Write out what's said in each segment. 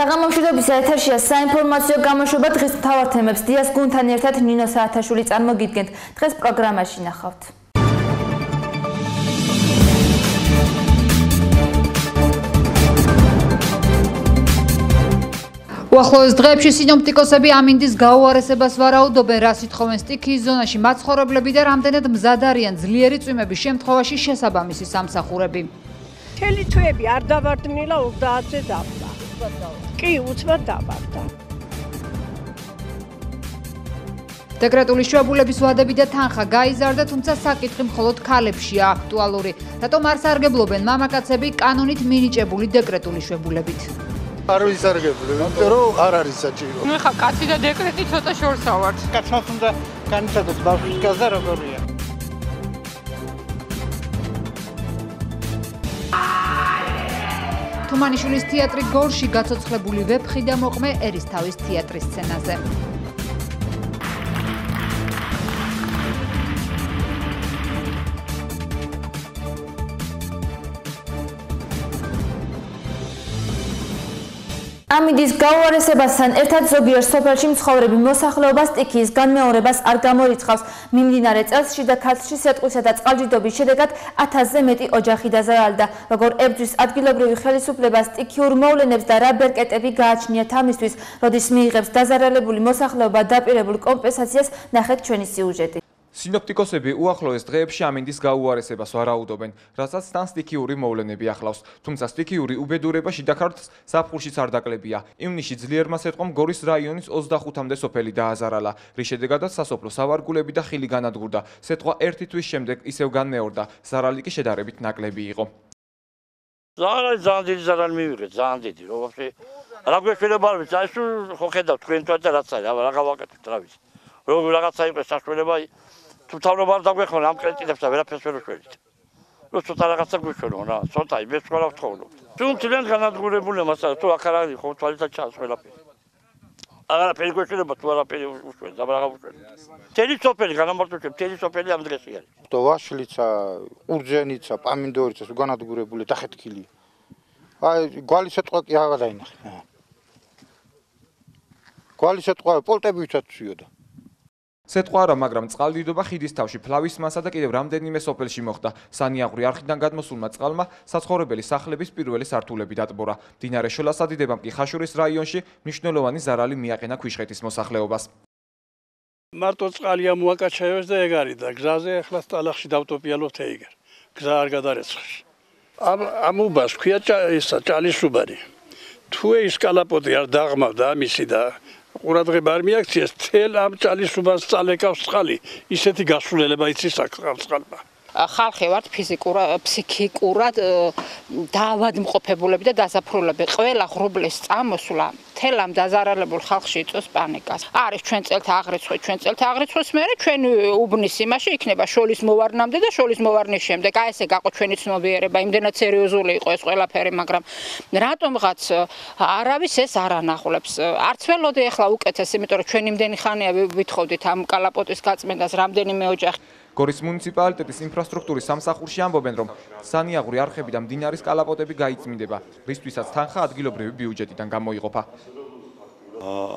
საღამომშვიდობის ეთერშია საინფორმაციო გამოშვება დღის მთავარ თემებს დიას გუნთან ერთად ნინო საათაშვილი წარმოგიდგენთ. დღეს პროგრამაში ნახავთ. უახლოეს დღეებში სინოპტიკოსები ამინდის გაუარესებას ვარაუდობენ, რა სიტყვენ სტიქიის ზონაში მაცხოვრებლები და რამდენად მზად არიან ძლიერი წვიმების შემთხვევაში შესაბამისი სამსახურები. მთელი თვეები არ დავარდნილა 30-ზე დავდა. კი, უცბად დავარდა. დეკრეტული შვებულების ვადები და თანხა გაიზარდა, თუმცა საკითხი მხოლოდ ქალებშია აქტუალური. რატომ არ სარგებლობენ მამაკაცები კანონით მინიჭებული დეკრეტული შვებულებით? არ ვისარგებლო, იმიტომ რომ არ არის საჭირო. ნუ ხა კაცი და დეკრეტი ცოტა შორსა ვართ. კაცმა უნდა განიცადოს ბავშვის გაზა როგორია. თუმანიშვილის თეატრი გორში გაცოცხლებული ვეფხი და მოყმე ერისთავის თეატრის სცენაზე. ამინდის გაუარესებასთან ერთად ზოგიერთ სოფელში მცხოვრები მოსახლეობა სტიქიის განმეორებას არ გამორიცხავს. მიმდინარე წელს შიდა ქართლში სეტყვისა და წყალჯიდობის შედეგად 1000-ზე მეტი ოჯახი დაზარალდა. როგორ ებრძვის ადგილობრივი ხელისუფლება სტიქიურ მოვლენებს და რა ბერკეტები გააჩნიათ ამისთვის, როდის მიიღებს დაზარალებული მოსახლეობა დაპირებულ კომპენსაციას, ნახეთ ჩვენი სიუჟეტი. სინოპტიკოსები უახლოეს დღეებში ამინდის გაუარესებას ვარაუდობენ, რასაც თან სტიქიური მოვლენები ახლავს. თუმცა სტიქიური უბედურება შიდა ქართლს ზაფხულშიც არ დაკლებია. ივნისში ძლიერმა სეტყვამ გორის რაიონის 25-მდე სოფელი დააზარალა, რის შედეგადაც სასოფლო სავარგულები და ხილი განადგურდა. სეტყვა ერთი თვის შემდეგ ისევ განმეორდა, ზარალი კი შედარებით ნაკლები იყო. ძალიან დიდი ზარალი მივიღეთ, ძალიან დიდი. რა გვეშველება არ ვიცი, აი ხო ხედავთ თქვენ თვათ და რაც არის, რა გავაკეთებთ, რა ვიცი. როგორ რაღაცა იყოს საშუალება თუ თავრობა არ დაგვეხმართ ამ კრიტიკებს და ვერაფერს ვერ ვშველით. რო ცოტა რაღაცა გვეშველო რა, ცოტა იმეს ყველა ვთხოვნობ. თუ მთლიან განადგურებულია მასალა, თუ აქ არ არის ხო თვალისაც ჩანს ყველაფერი. აღარაფერი გვეშველება თუ არაფერი უშველთ, და რა გავუშველთ. მთელი სოფელი განამარტოვებ, მთელი სოფელი ამ დღეში არის. То ვაშლიცა, ყურძენიცა, პამინდორიცა განადგურებული და ხეთქილი. აი გვალი სეტყვა კი აღარ დაინახე. გვალი სეტყვა პოლტები ვიცად ცვიოდა. სეტყვა არა, მაგრამ წყალდიდობა ხიდის თავში, ფლავის მასა და კიდევ რამდენიმე სოფელში მოხდა. სანიაღვრի არხიდან გადმოსულმა წყალმა საცხოვრებელი სახლების პირველი სართულები დატბორა. მდინარე შოლასადიდებამ კი ხაშურის რაიონში მნიშვნელოვანი ზარალი მიაყენა ქვიშხეთის მოსახლეობას. მარტო წყალია მოაკაჩაევეს და ეგ არის და გზაზე ახლა სტალახში დავტოპიალობთ ეგერ. გზა არ გადარეცხეს. ამ უბას ქვია ჭალისუბანი. თუ ეს კალაპოტი არ დაღმავდა ამისი და ყურადღება არ მიაქციეს, თელ ამ ჭალისუბანს წალეკავს წყალი, ისეთი გასულელება იცის წყალმა. ხალხი ვართ ფსიქიკურად დაავადმყოფებულები და დასაფრულები. ყველა ღრუბლის წამოსვლა მთელ ამ დაზარალებულ ხალხში იწვევს პანიკას. არის ჩვენ წელთა აღრიცხვის მერე ჩვენ უბნის იმაში იქნება შოლის მოვარნამდე და შოლის მოვარნის შემდეგ. აი ესე გაყო ჩვენი ცნობიერება, იმდენად სერიოზული იყო ეს ყველაფერი, მაგრამ რატომღაც არავის ეს არ ანახულებს. არც ველოდი ახლა უკეთეს, იმიტომ რომ ჩვენ იმდენი ხანია ვითხოვდით ამ კალაპოტის გაწმენდას რამდენიმე ოჯახი. გორის მუნიციპალიტეტის ინფრასტრუქტურის სამსახურში ამბობენ, რომ სანიაღვრი არხები და მდინარის კალაპოტები გაიწმინდება, რისთვისაც თანხა ადგილობრივი ბიუჯეტიდან გამოიყოფა.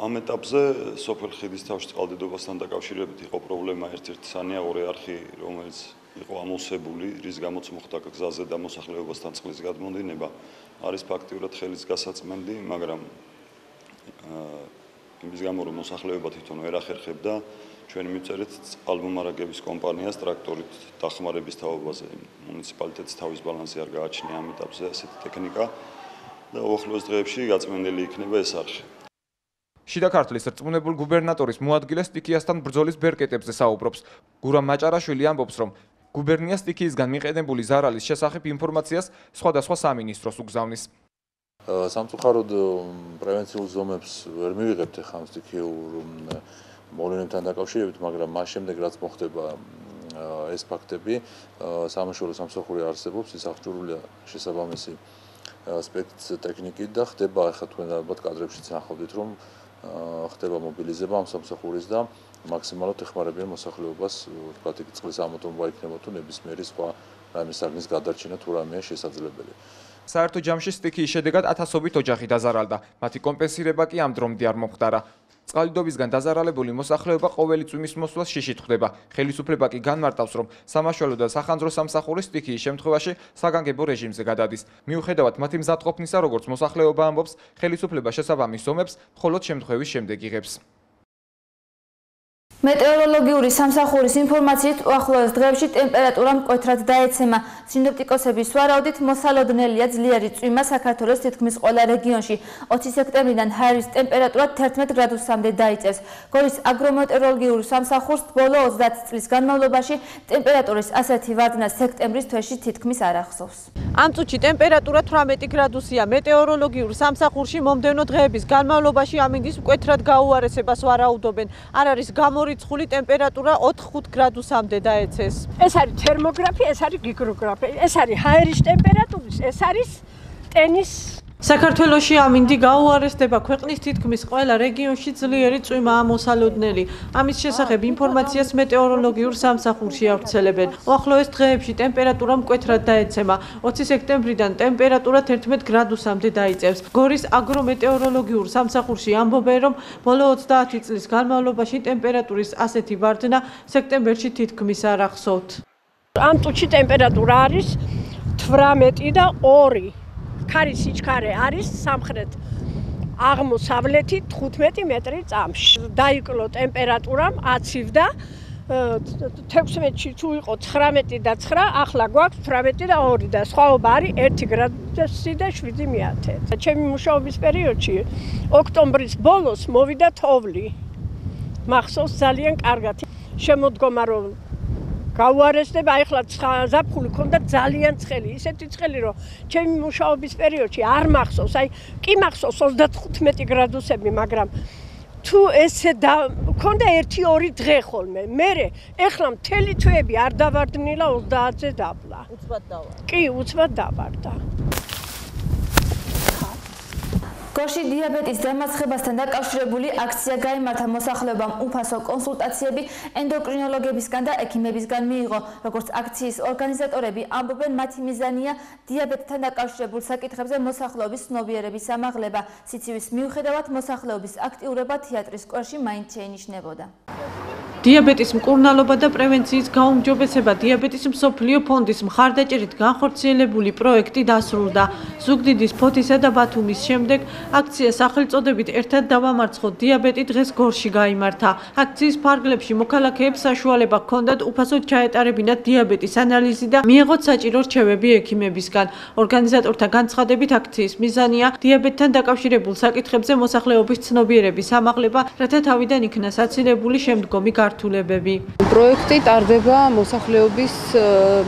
ამ ეტაპზე სოფელ ხიდის თავში წყალდიდობასთან დაკავშირებით იყო პრობლემა ერთ-ერთი სანიაღვრი არხი, რომელიც იყო ამოვსებული, რის გამოც მოხდა გზაზე და მოსახლეობასთან წყლის გადმონდინება, არის ფაქტიურად ხელის გასაწმენდი, მაგრამ იმის გამო რომ მოსახლეობა თვითონ ვერ ახერხებდა, ჩვენ მივწერეთ წყალმომარაგების კომპანიას ტრაქტორით დახმარების თაობაზე. მუნიციპალიტეტს თავის ბალანსი არ გააჩნია ამ ეტაპზე ასეთი ტექნიკა და უახლოეს დღეებში გაწმენდილი იქნება ეს არხი. შიდა ქართლის რწმუნებულ გუბერნატორის მოადგილე სტიქიასთან ბრძოლის ბერკეტებზე საუბრობს. გურამ მაჭარაშვილი ამბობს, რომ გუბერნია სტიქიისგან მიყენებული ზარალის შესახებ ინფორმაციას სხვადასხვა სამინისტროს უგზავნის. სამწუხაროდ პრევენციულ ზომებს ვერ მივიღებთ ახლა სტიქიურ მოვლენებთან დაკავშირებით, მაგრამ მას შემდეგ რაც მოხდება ეს ფაქტები, სამაშველო სამსახური არსებობს, ის აღჭურვილია შესაბამისი სპეცტექნიკით და ხდება ახლა თქვენ ალბათ კადრებშიც ნახავთ, რომ ხდება მობილიზება ამ სამსახურის და მაქსიმალურად ეხმარებიან მოსახლეობას, თქვათ იქ წყლის ამოტომობა იქნება თუ ნებისმიერი სხვა რაიმე საგნის გადარჩენა თუ რამეა შესაძლებელი. საერთო ჯამში სტიქიის შედეგად ათასობით ოჯახი დაზარალდა. მათი კომპენსირება კი ამ დრომდე არ მომხდარა. წყალდიდობისგან დაზარალებული მოსახლეობა ყოველი წვიმის მოსვლას შიშით ხვდება. ხელისუფლება კი განმარტავს, რომ სამაშველო და სახანძრო სამსახური სტიქიის შემთხვევაში საგანგებო რეჟიმზე გადადის. მიუხედავად მათი მზადყოფნისა, როგორც მოსახლეობა ამბობს, ხელისუფლება შესაბამის ზომებს მხოლოდ შემთხვევის შემდეგ იღებს. მეტეოროლოგიური სამსახურის ინფორმაციით უახლოეს დღეებში ტემპერატურა მკვეთრად დაეცემა. სინოპტიკოსების ვარაუდით მოსალოდნელია ძლიერი წვიმა საქართველოს თითქმის ყველა რეგიონში. 20 სექტემბრიდან ჰაერის ტემპერატურა 11 გრადუსამდე დაიწევს. გორის აგრომეტეოროლოგიურ სამსახურს ბოლო 30 წლის განმავლობაში ტემპერატურის ასეთი ვარდნა სექტემბრის თვეში თითქმის არ ახსოვს. ამ წუთში ტემპერატურა 18 გრადუსია. მეტეოროლოგიურ სამსახურში მომდევნო დღეების განმავლობაში ამინდის მკვეთრად გაუარესებას ვარაუდობენ. არ არის გამორიცხული ტემპერატურა 4-5 გრადუსამდე დაეცეს. ეს არის თერმოგრაფი, ეს არის გიგროგრაფი, ეს არის ჰაერის ტემპერატურის, ეს არის ტენის. საქართველოში ამინდი გაუარესდება ქვეყნის თითქმის ყველა რეგიონში ძლიერი წვიმაა მოსალოდნელი. ამის შესახებ ინფორმაციას მეტეოროლოგიურ სამსახურში ავრცელებენ. უახლოეს დღეებში ტემპერატურა მკვეთრად დაეცემა. 20 სექტემბრიდან ტემპერატურა 11 გრადუსამდე დაიწევს. გორის აგრომეტეოროლოგიურ სამსახურში ამბობენ, რომ ბოლო 30 წლის განმავლობაში ტემპერატურის ასეთი ვარდნა სექტემბერში თითქმის არ ახსოვთ. ამ წუთში ტემპერატურა არის 18 და 2. ქარის სიჩქარე არის სამხრეთ აღმოსავლეთით 15 მეტრი წამში. დაიკლო ტემპერატურამ აცივდა 16-ში თუ იყო 19 და 9, ახლა გვაქვს 18 და 2 და სხვაობა არის 1 გრადუსი და 7/10. ჩემი მუშაობის პერიოდში ოქტომბრის ბოლოს მოვიდა თოვლი. მახსოვს ძალიან კარგად. შემოდგომა რომ გაუარესდება, ახლა ზაფხული ქონდა ძალიან ცხელი, ისეთი ცხელი, რომ ჩემი მუშაობის პერიოდში არ მახსოვს, კი მახსოვს 35 გრადუსები, მაგრამ თუ ესე ქონდა 1-2 დღე ხოლმე. მერე ახლა მთელი თვეები არ დავარდნილა 30-ზე დაბლა. უცბად დავარდა. კი, უცბად დავარდა. გორში დიაბეტის დამარცხებასთან დაკავშირებული აქცია გაიმართა მოსახლეობამ. უფასო კონსულტაციები ენდოკრინოლოგებისგან და ექიმებისგან მიიღო. როგორც აქციის ორგანიზატორები ამბობენ, მათი მიზანია დიაბეტთან დაკავშირებულ საკითხებზე მოსახლეობის ცნობიერების ამაღლება. სიცივის მიუხედავად მოსახლეობის აქტიურობა თეატრის სკვერში მაინც შეინიშნებოდა. დიაბეტის მკურნალობა და პრევენციის გაუმჯობესება დიაბეტის მსოფლიო ფონდის მხარდაჭერით განხორციელებული პროექტი დასრულდა. ზუგდიდის, ფოთისა და ბათუმის შემდეგ აქცია სახელწოდებით ერთად დავამარცხოთ დიაბეტი დღეს გორში გაიმართა. აქციის ფარგლებში მოქალაქეებს საშუალება ჰქონდათ უფასოდ ჩაეტარებინათ დიაბეტის ანალიზი და მიეღოთ საჭირო რჩევები ექიმებისგან. ორგანიზატორთა განცხადებით აქციის მიზანია დიაბეტთან დაკავშირებულ საკითხებზე მოსახლეობის ცნობიერების ამაღლება, რათა თავიდან იქნა საცილებული შემდგომი გართულებები. პროექტი ტარდება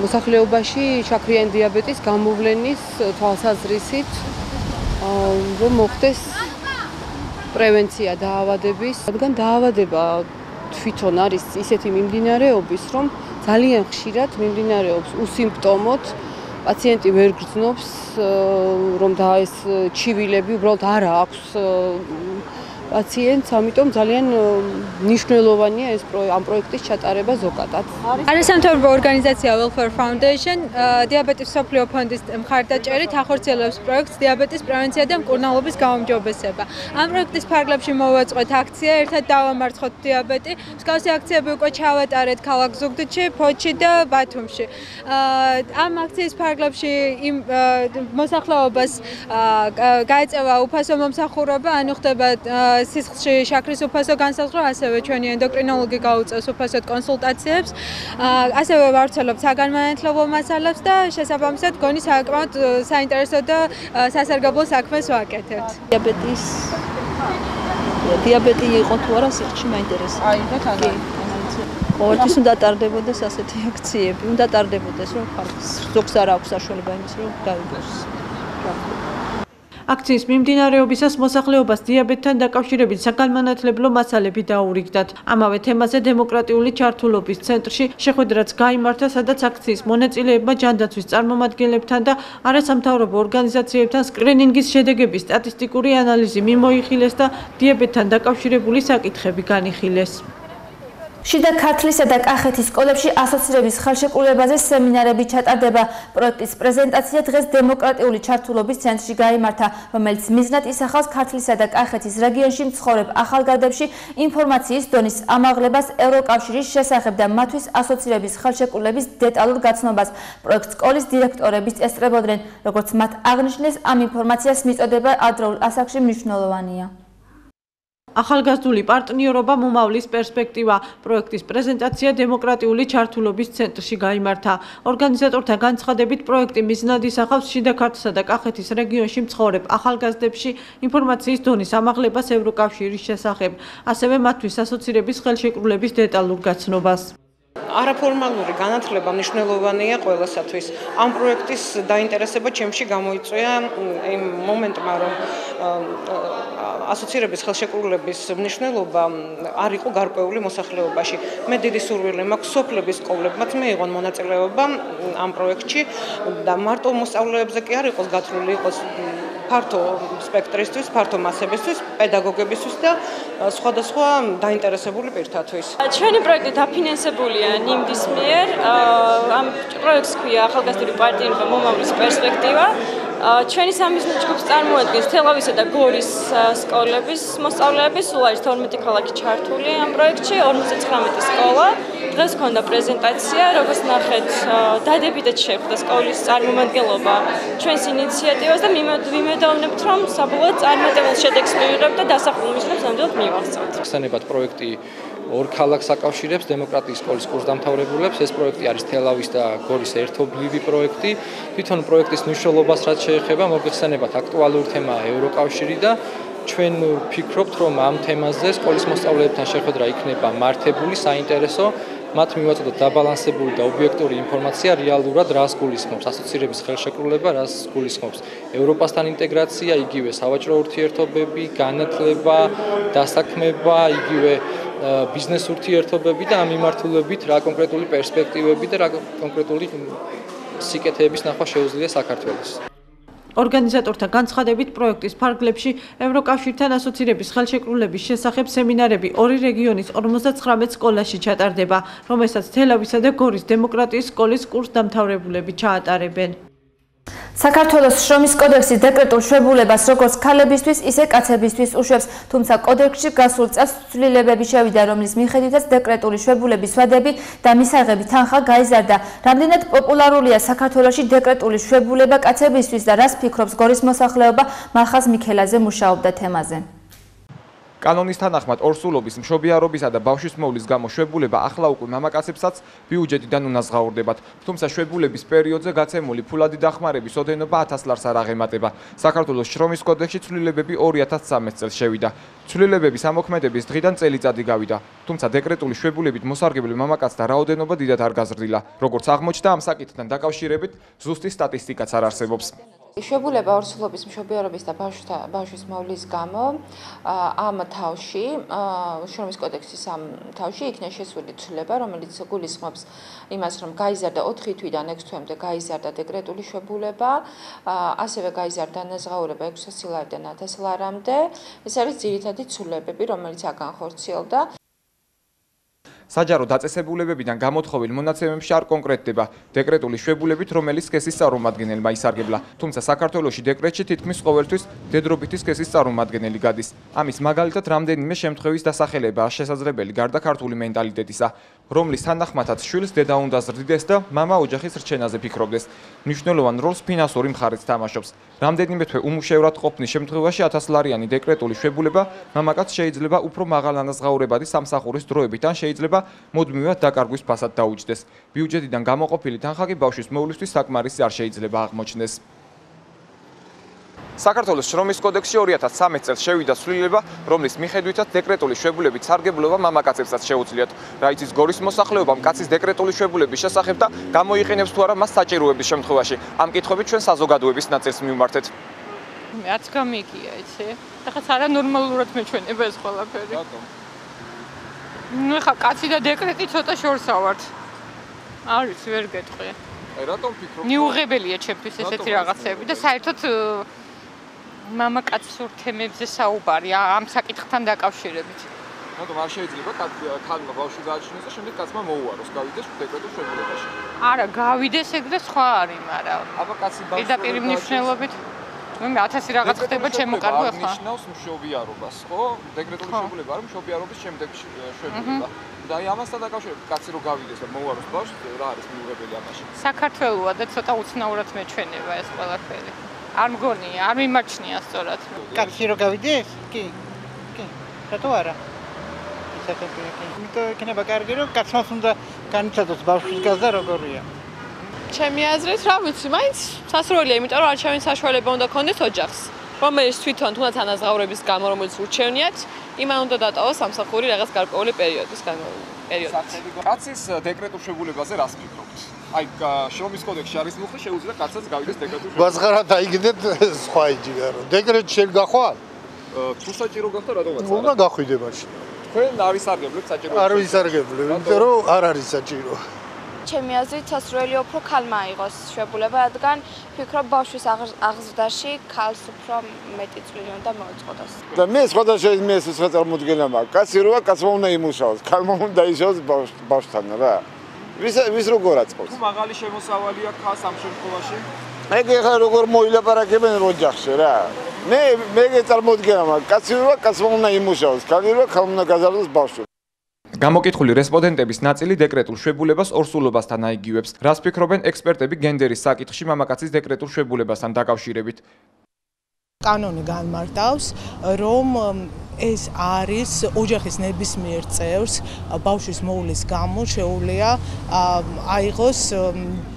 მოსახლეობაში შაქრიანი დიაბეტის გამოვლენის თვალსაზრისით, რომ მოხდეს პრევენცია დაავადების, რადგან დაავადება თვითონ არის ისეთი მიმდინარეობის, რომ ძალიან ხშირად მიმდინარეობს უსიმპტომოდ, პაციენტი ვერ გრძნობს, რომ ეს ჩივილები უბრალოდ არ აქვს პაციენტს, ამიტომ ძალიან მნიშვნელოვანია ეს ამ პროექტის ჩატარება ზოგადად. არასამთავრობო ორგანიზაცია Welfare Foundation დიაბეტის მსოფლიო ფონდის მხარდაჭერით ახორციელებს პროექტს დიაბეტის პრევენცია და მკურნალობის გაუმჯობესება. ამ პროექტის ფარგლებში მოვაწყოთ აქცია ერთად დავამარცხოთ დიაბეტი. მსგავსი აქციები უკვე ჩავატარეთ ქალაქ ზუგდიდში, ფოთში და ბათუმში. ამ აქციის ფარგლებში მოსახლეობას გაეწევა უფასო მომსახურება, ანუ ხდება სისხლში შაქრის უფასო განსაზღვრა, ასევე ჩვენი ენდოკრინოლოგი გაუწევს უფასოდ კონსულტაციებს, ასევე ვავრცელებთ საგანმანათლებლო მასალებს და შესაბამისად გონი საკმაოდ საინტერესო და სასარგებლო საქმეს ვაკეთებთ. დიაბეტი იყო თუ არა სიხში მაინტერესებს. აიღეთ ანალიზი. ყოველთვის უნდა ტარდებოდეს ასეთი აქციები, უნდა ტარდებოდეს, რომ ხალხს ზოგს არ აქვს საშუალება იმის, რომ გავიგოს. აქციის მიმდინარეობისას მოსახლეობას დიაბეტთან დაკავშირებით საგანმანათლებლო მასალები დაურიგდათ. ამავე თემაზე დემოკრატიული ჩართულობის ცენტრში შეხვედრაც გაიმართა, სადაც აქციის მონაწილეებმა ჯანდაცვის წარმომადგენლებთან და არასამთავრობო ორგანიზაციებთან სკრინინგის შედეგების სტატისტიკური ანალიზი მიმოიხილეს და დიაბეტთან დაკავშირებული საკითხები განიხილეს. შიდა ქართლისა და კახეთის სკოლებში ასოცირების ხელშეკრულებაზე სემინარები ჩატარდება. პროექტის პრეზენტაცია დღეს დემოკრატიული ჩართულობის ცენტრში გაიმართა, რომელიც მიზნად ისახავს ქართლისა და კახეთის რეგიონში მცხოვრებ ახალგაზრდებში ინფორმაციის დონის ამაღლებას ევროკავშირის შესახებ და მათთვის ასოცირების ხელშეკრულების დეტალურ გაცნობას. პროექტ სკოლის დირექტორებიც ესწრებოდნენ, როგორც მათ აღნიშნეს, ამ ინფორმაციას მიწოდება ადრეულ ასაკში მნიშვნელოვანია. ახალგაზრდული პარტნიორობა მომავლის პერსპექტივა პროექტის პრეზენტაცია დემოკრატიული ჩართულობის ცენტრში გაიმართა. ორგანიზატორთა განცხადებით პროექტი მიზნად ისახავს შიდა ქართლსა და კახეთის რეგიონში მცხოვრებ ახალგაზრდებში ინფორმაციის დონის ამაღლებას ევროკავშირის შესახებ, ასევე მათთვის ასოცირების ხელშეკრულების დეტალურ გაცნობას. არაფორმალური განათლება მნიშვნელოვანია ყველასათვის. ამ პროექტის დაინტერესება ჩემში გამოიწვია იმ მომენტმა, რომ ასოცირების ხელშეკრულების მნიშვნელობა არ იყო გარკვეული მოსახლეობაში. მე დიდი სურვილი მაქვს სოფლების სკოლებმაც მიიღონ მონაწილეობა ამ პროექტში და მარტო მოსწავლეებზე კი არ იყოს გათვლილი, იყოს ფართო სპექტრისთვის, ფართო მასებისთვის, პედაგოგებისთვის და სხვადასხვა დაინტერესებული პირთათვის. ჩვენი პროექტი დაფინანსებულია ნიმდის მიერ. ამ პროექტს ქვია ახალგაზრდული პარტნიორობა მომავლის პერსპექტივა. ჩვენი სამიზნე ჯგუფს წარმოადგენს თელავისა და გორის სკოლების მოსწავლეები, სულ არის 12 ქალაქი ჩართული ამ პროექტში, 59 სკოლა. დღეს ქონდა პრეზენტაცია, როგორც ნახეთ, დადებითად შეხვდა სკოლის წარმომადგენლობა ჩვენს ინიციატივას და ვიმედოვნებთ, რომ საბოლოოდ წარმატებულ შედეგს მივიღებთ და დასახულ მიზნებს ნამდვილად მივაღწევთ. ხსენებათ პროექტი ორ ქალაქს აკავშირებს დემოკრატიის სკოლის კურსდამთავრებულებს. ეს პროექტი არის თელავის და გორის ერთობლივი პროექტი. თვითონ პროექტის მნიშვნელობას რაც შეეხება, მოგეხსენებათ აქტუალური თემაა ევროკავშირი და ჩვენ ვფიქრობთ, რომ ამ თემაზე სკოლის მოსწავლეებთან შეხვედრა იქნება მართებული, საინტერესო. მათ მივაწოდოთ დაბალანსებული და ობიექტური ინფორმაცია რეალურად რას გულისხმობს ასოცირების ხელშეკრულება, რას გულისხმობს ევროპასთან ინტეგრაცია, იგივე სავაჭრო ურთიერთობები, განათლება, დასაქმება, იგივე ბიზნეს ურთიერთობები და ამ მიმართულებით რა კონკრეტული პერსპექტივები და რა კონკრეტული სიკეთეების ნახვა შეუძლია საქართველოს. ორგანიზატორთა განცხადებით პროექტის ფარგლებში ევროკავშირთან ასოცირების ხელშეკრულების შესახებ სემინარები ორი რეგიონის 59 სკოლაში ჩატარდება, რომელსაც თელავისა და გორის დემოკრატიის სკოლის კურსდამთავრებულები ჩაატარებენ. საქართველოს შრომის კოდექსი დეკრეტულ შვებულებას როგორც ქალებისთვის, ისე კაცებისთვის უშვებს, თუმცა კოდექსში გასულ წელს ცვლილებები შევიდა, რომლის მიხედვითაც დეკრეტული შვებულების ვადები და მისაღები თანხა გაიზარდა. რამდენად პოპულარულია საქართველოში დეკრეტული შვებულება კაცებისთვის და რას ფიქრობს გორის მოსახლეობა, მახაზ მიქელაძე მუშაობდა თემაზე. კანონის თანახმად ორსულობის, მშობიარობისა და ბავშვის მოვლის გამო შვებულება ახლა უკვე მამაკაცებსაც ბიუჯეტიდან უნაზღაურდებათ. თუმცა შვებულების პერიოდზე გაცემული ფულადი დახმარების ოდენობა 1000 ლარს არ აღემატება. საქართველოს შრომის კოდექსში ცვლილებები 2013 წელს შევიდა. ცვლილებების ამოქმედების დღიდან წელიწადი გავიდა. თუმცა დეკრეტული შვებულებით მოსარგებლე მამაკაცთა რაოდენობა დიდად არ გაზრდილა. როგორც აღმოჩნდა, ამ საკითხთან დაკავშირებით ზუსტი სტატისტიკაც არ არსებობს. შვებულება ორსულობის, მშობიარობის და ბავშვის მოვლის გამო ამ თავში, შრომის კოდექსის ამ თავში იქნა შესული ცვლილება, რომელიც გულისხმობს იმას, რომ გაიზარდა 4 თვიდან 6 თვემდე გაიზარდა დეკრეტული შვებულება, ასევე გაიზარდა ნაზღაურება 600 ლარიდან 1000 ლარამდე. ეს არის ძირითადი ცვლილებები, რომელიც განხორციელდა. საჯარო დაწესებულებებიდან გამოთხოვილ მონაცემებში არ კონკრეტდება დეკრეტული შვებულებით, რომელიც სქესის წარმომადგენელმა ისარგებლა. თუმცა საქართველოში დეკრეტში თითქმის ყოველთვის დედრობითი სქესის წარმომადგენელი გადის. ამის მაგალითად, რამდენიმე შემთხვევის დასახელებაა შესაძლებელი გარდა ქართული მენტალიტეტისა, რომლის თანახმადაც შვილს დედა უნდა ზრდიდეს და მამა ოჯახის რჩენაზე ფიქრობდეს. მნიშვნელოვან როლს ფინანსური მხარეც თამაშობს. რამდენიმე თვე უმუშევრად ყოფნის შემთხვევაში 1000 ლარიანი დეკრეტული შვებულება მამაკაცს შეიძლება უფრო მაღალ ანაზღაურებადი სამსახურის დროებით ან შეიძლება მუდმივად დაკარგვის ფასად დაუჯდეს. ბიუჯეტიდან გამოყოფილი თანხა კი ბავშვის მოვლისთვის საკმარისი არ შეიძლება აღმოჩნდეს. საქართველოს შრომის კოდექსში 2013 წელს შევიდა ცვლილება, რომლის მიხედვითაც დეკრეტული შვებულებით სარგებლობა მამაკაცებსაც შეუძლიათ. რა იცის გორის მოსახლეობამ კაცის დეკრეტული შვებულების შესახებ და გამოიყენებს თუ არა მას საჭიროების შემთხვევაში. ამ კითხვებით ჩვენ საზოგადოების ნაწილს მივმართეთ. მეც გამიგია, იცი? ახლა არა ნორმალურად მეჩვენება ეს ყველაფერი. ნუ ხა კაცი და დეკრეტი ცოტა შორსა ვართ. არის ვერ გეტყვი. აი რატომ ფიქრობ? მიუღებელია ჩემთვის ესეთი რაღაცები და საერთოდ მამაკაცურ თემებზე საუბარი ამ საკითხთან დაკავშირებით. რატომ არ შეიძლება ქალმა ბავშვი გააჩინოს და შემდეგ კაცმა მოუაროს, გავიდეს დეკრეტულ შეებულებაში. არა, გავიდეს ეგ და სხვა არის, მაგრამ აბა კაცი ბავშვი პირდაპირ მნიშვნელობით მე 1000 რაღაც ხდება ჩემო კარგო ახლა. ნიშნავს მშობიარობას, ხო? დეკრეტული შეებულება არის მშობიარობის შემდეგ შეებულება. და აი ამასთან დაკავშირებით კაცი რო გავიდეს და მოუაროს ბავშვს, რა არის მიუღებელი ამაში? საქართველოა და ცოტა უცნაურად მეჩვენება ეს ყველაფერი. არ მგონია, არ მიმაჩნია სწორად. კაცი რო გავიდეს? კი. კი. რატო არა? საქართველო კი. იმიტომ იქნება კარგი რომ კაცმაც უნდა განიცადოს ბავშვის გაზრდა როგორია. ჩემი აზრით, რა ვიცი, მაინც სასურველია, იმიტომ რომ არჩევნის საშუალება უნდა ქონდეს ოჯახს, რომელიც თვითონ თუნდაც ანაზღაურების გამო რომელიც ურჩევნიათ, იმან უნდა დატოვოს სამსახური რაღაც გარკვეული პერიოდის განმავლობაში. კაცის დეკრეტულ შეებულებაზე რას ფიქრობთ? აი, შრომის კოდექსში არის მოხდა, შეუძლია კაცსაც გავიდეს დეკრეტულ შეებულებაში. ბაზღარად აიგდეთ სხვა იჯია რომ დეკრეტი შენ გახვალ? თუ საჭირო გახდა რატომაც არა? უნდა გახვიდე მაშინ. თქვენ არ ვისარგებლეთ საჭირო? არ ვისარგებლებ, იმიტომ რომ არ არის საჭირო. ჩემი აზრით სასურველი უფრო ქალმა აიღოს შეებულება, რადგან ფიქრობ ბავშვის აღზრდაში ქალს უფრო მეტი წვლილი უნდა მოეწყოს. და მე სხვადასხვა ეს წარმოდგენა მაქვს. კაცი როა კაცმა უნდა იმუშაოს, ქალმა უნდა ისოს ბავშვთან რა. ვის როგორ აწყობს? თუ მაღალი შემოსავალია ქალს ამ შემთხვევაში? ეგ ახლა როგორ მოილაპარაკებენ ოჯახში რა. მე წარმოდგენა მაქვს. კაცი როა კაცმა უნდა იმუშაოს, ქალი როა ქალმა უნდა გაზარდოს ბავშვი. გამოკითხული რესპონდენტების ნაწილი დეკრეტულ შეებულებას ორსულობასთან აიგივებს. რას ფიქრობენ ექსპერტები გენდერის საკითხში მამაკაცის დეკრეტულ შეებულებასთან დაკავშირებით? კანონი განმარტავს, რომ ეს არის ოჯახის ნებისმიერ წევრს ბავშვის მოვლის გამო შეუძლია აიღოს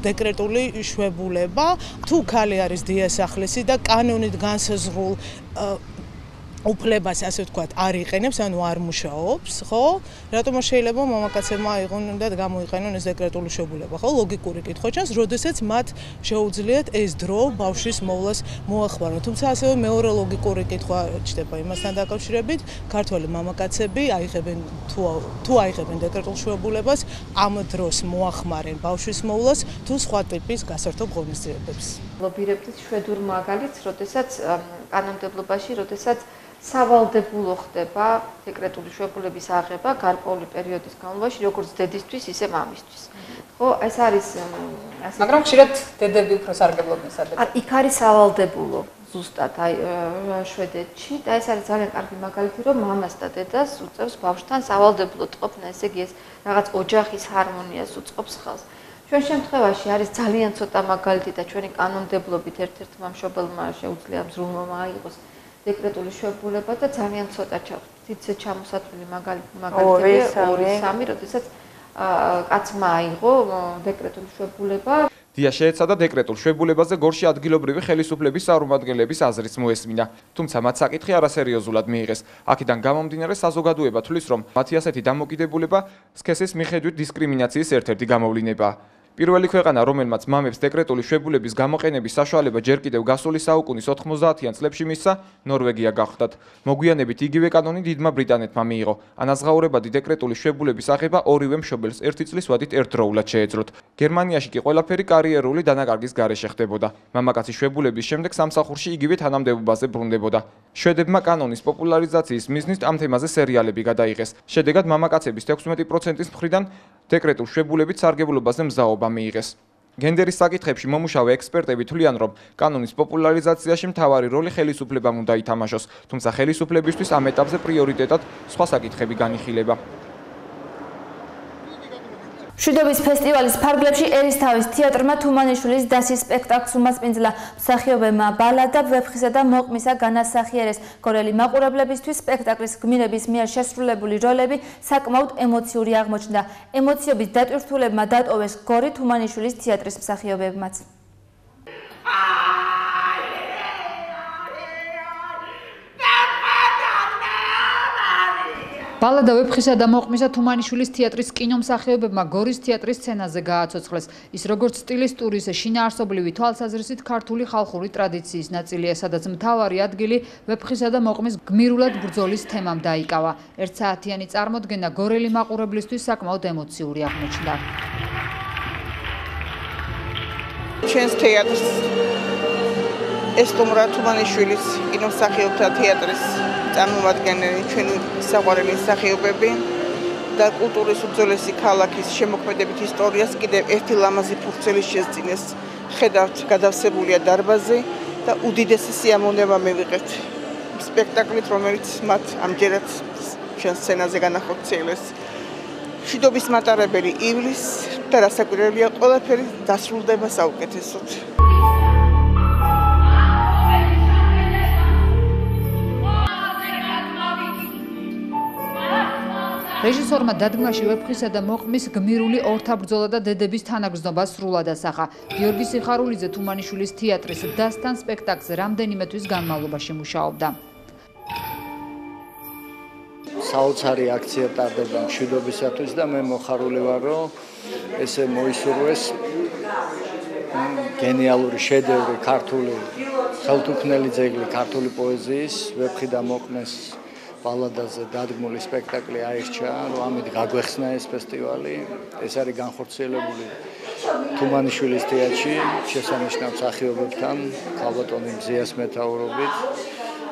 დეკრეტული შეებულება, თუ ქალი არის დიასახლისი და კანონით განსაზღვრულ უფლებას ასე ვთქვათ არ იყენებს, ანუ არ მუშაობს, ხო? რატომ შეიძლება მამაკაცებმა აიღონ და გამოიყენონ ეს დეკრეტული შეებულება, ხო? ლოგიკური კითხვა ჩანს, როდესაც მათ შეუძლიათ ეს დრო ბავშვის მოვლას მოახმარონ. თუმცა ასევე მეორე ლოგიკური კითხვა ჩნდება იმასთან დაკავშირებით, ქართველი მამაკაცები აიღებენ თუ აიღებენ დეკრეტულ შეებულებას, ამ დროს მოახმარენ ბავშვის მოვლას თუ სხვა ტიპის გასართობ ღონისძიებებს. ლობირებდით შვედურ მაგალითს, როდესაც კანონმდებლობაში, როდესაც სავალდებულო ხდება დეკრეტული შეებულების აღება გარკვეული პერიოდის განმავლობაში, როგორც დედისთვის, ისე მამისთვის. ხო, ეს არის ასე. მაგრამ ხშირად დედები უფრო სარგებლობენ სადაც. იქ არის სავალდებულო ზუსტად აი შვედეთში და ეს არის ძალიან კარგი მაგალითი, რომ მამას და დედას უწევს ბავშვთან სავალდებულოდ ყოფნა, ესე იგი ეს რაღაც ოჯახის ჰარმონიას უწყობს ხელს. ჩვენ შემთხვევაში არის ძალიან ცოტა მაგალითი და ჩვენი კანონმდებლობით ერთ-ერთმა მშობელმა შეუძლია მზრუნველმა აიღოს დეკრეტული შეებულება და ძალიან ცოტა თითზე ჩამოსათვლილი მაგალითები 2-3, როდესაც კაცმა აიღო დეკრეტული შეებულება. დია შეეცადა დეკრეტულ შეებულებაზე გორში ადგილობრივი ხელისუფლების წარმომადგენლების აზრიც მოესმინა, თუმცა მათ საკითხი არასერიოზულად მიიღეს. აქედან გამომდინარე საზოგადოება თვლის, რომ მათი ასეთი დამოკიდებულება სქესის მიხედვით დისკრიმინაციის ერთ-ერთი გამოვლინებაა. პირველი ქვეყანა, რომელმაც მამებს დეკრეტული შეებულების გამოყენების საშუალება ჯერ კიდევ გასული საუკუნის 90-იან წლებში მისცა, ნორვეგია გახლდათ. მოგვიანებით იგივე კანონი დიდმა ბრიტანეთმა მიიღო. ანაზღაურებადი დეკრეტული შეებულების აღება ორივე მშობელს ერთი წლის ვადით ერთდროულად შეეძლოთ. გერმანიაში კი ყველაფერი კარიერული დანაკარგის გარეშე ხდებოდა. მამაკაცის შეებულების შემდეგ სამსახურში იგივე თანამდებობაზე ბრუნდებოდა. შვედებმა კანონის პოპულარიზაციის მიზნით ამ თემაზე სერიალები გადაიღეს. შედეგად მამაკაცების 16%-ის მხრიდან დეკრეტულ შეებულებით სარგებლობაზე მზაობა მიიღეს. გენდერის საკითხებში მომუშავე ექსპერტები თვლიან, რომ კანონის პოპულარიზაციაში მთავარი როლი ხელისუფლებამ უნდა ითამაშოს, თუმცა ხელისუფლებისთვის ამ ეტაპზე პრიორიტეტად სხვა საკითხები განიხილება. მშვიდობის ფესტივალის ფარგლებში ერისთავის თეატრმა თუმანიშვილის დასის სპექტაკლს უმასპინძლა. მსახიობებმა ბალადა, ვეფხისა და მოყმისა განასახიერეს. გორელი მაყურებლებისთვის სპექტაკლის გმირების მიერ შესრულებული როლები საკმაოდ ემოციური აღმოჩნდა. ემოციების დატვირთულებმა დატოვეს გორი თუმანიშვილის თეატრის მსახიობებმაც. ბალადა ვეფხისა და მოყმისა თუმანიშვილის თეატრის კინომსახიობებმა გორის თეატრის სცენაზე გააცოცხლეს. ის როგორც სტილისტური, ისე შინაარსობრივი თვალსაზრისით ქართული ხალხური ტრადიციის ნაწილია, სადაც მთავარი ადგილი ვეფხისა და მოყმის გმირულად ბრძოლის თემამ დაიკავა. ერთსაათიანი წარმოდგენა გორელი მაყურებლისთვის საკმაოდ ემოციური აღმოჩნდა. ჩვენს თეატრს ესტუმრა თუმანიშვილის კინომსახიობთა თეატრის წარმომადგენელი ჩვენი საყვარელი მსახიობები და კულტურის უძველესი ქალაქის შემოქმედებით ისტორიას კიდევ ერთი ლამაზი ფურცელი შესწინეს. ხედავთ, გადავსებულია დარბაზი და უდიდესი სიამოვნება მივიღეთ სპექტაკლით, რომელიც მათ ამჯერად ჩვენ სცენაზე განახორციელეს. მშვიდობის მატარებელი ივლის და რასაკვირველია, ყველაფერი დასრულდება საუკეთესოდ. რეჟისორმა დადგმაში ვეფხვისა და მოყმის გმირული ორთაბრძოლა და დედების თანაგრძნობა სრულად ასახა. გიორგი სიხარულიძე თუმანიშვილის თეატრის დასთან სპექტაკლზე რამდენიმე თვის განმავლობაში მუშაობდა. საოცარი აქცია ტარდება მშვიდობისათვის და მე მოხარული ვარ, რომ ესე მოისურვეს გენიალური შედევრი ქართული ხელთუქმნელი ძეგლი ქართული პოეზიის ვეფხვი და მოყმის ბალადაზე დადგმული სპექტაკლი აირჩა, რომ ამით გაგვეხსნა ეს ფესტივალი. ეს არის განხორციელებული თუმანიშვილის თეატრში შესანიშნავ მსახიობებთან, ქალბატონი მზიას მეთაურობით,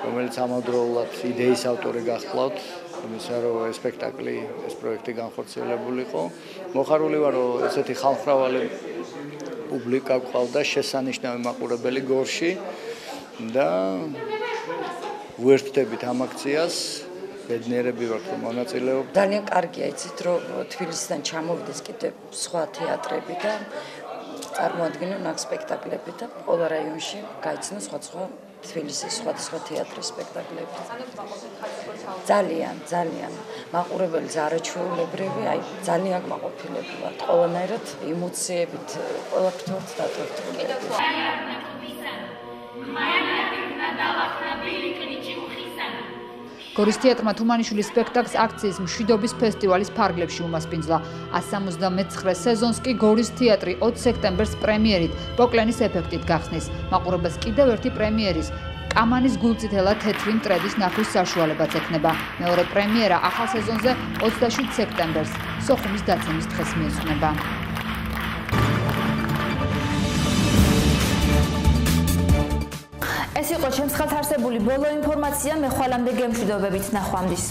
რომელიც ამავდროულად იდეის ავტორი გახლავთ, იმისა, რომ ეს სპექტაკლი, ეს პროექტი განხორციელებულიყო. მოხარული ვარ, რომ ესეთი ხალხმრავალი პუბლიკა გვყავდა, შესანიშნავი მაყურებელი გორში და ვერთდებით ამ აქციას, ბედნიერები ვართ, რომ მონაწილეობ. ძალიან კარგია, იცით, რომ თბილისიდან ჩამოვიდეს კიდევ სხვა თეატრები და წარმოადგენენ აქ სპექტაკლები და ყველა რაიონში გაიცნო სხვა თბილისის სხვადასხვა თეატრის სპექტაკლები. ძალიან მაყურებელი არაჩვეულებრივი, აი ძალიან კმაყოფილები ვართ, ყველანაირად ემოციებით, ყველაფრით დატვირთული. გორის თეატრმა თუმანიშვილის სპექტაკლს აქციის მშვიდობის ფესტივალის ფარგლებში უმასპინძლა. 179 სეზონს კი გორის თეატრი 20 სექტემბერს პრემიერით პოკლენის ეფექტით გახსნის. მაყურებელს კიდევ ერთი პრემიერის კამანის გულწითელა თეთრი მტრედის ნახვის საშუალებაც ექნება. მეორე პრემიერა ახალ სეზონზე 27 სექტემბერს სოხუმის დაცემის დღეს მიეძღვნება. ეს იყო ჩემს ხელთ არსებული ბოლო ინფორმაცია, მე ხვალამდე გემშვიდობებით, ნახვამდის.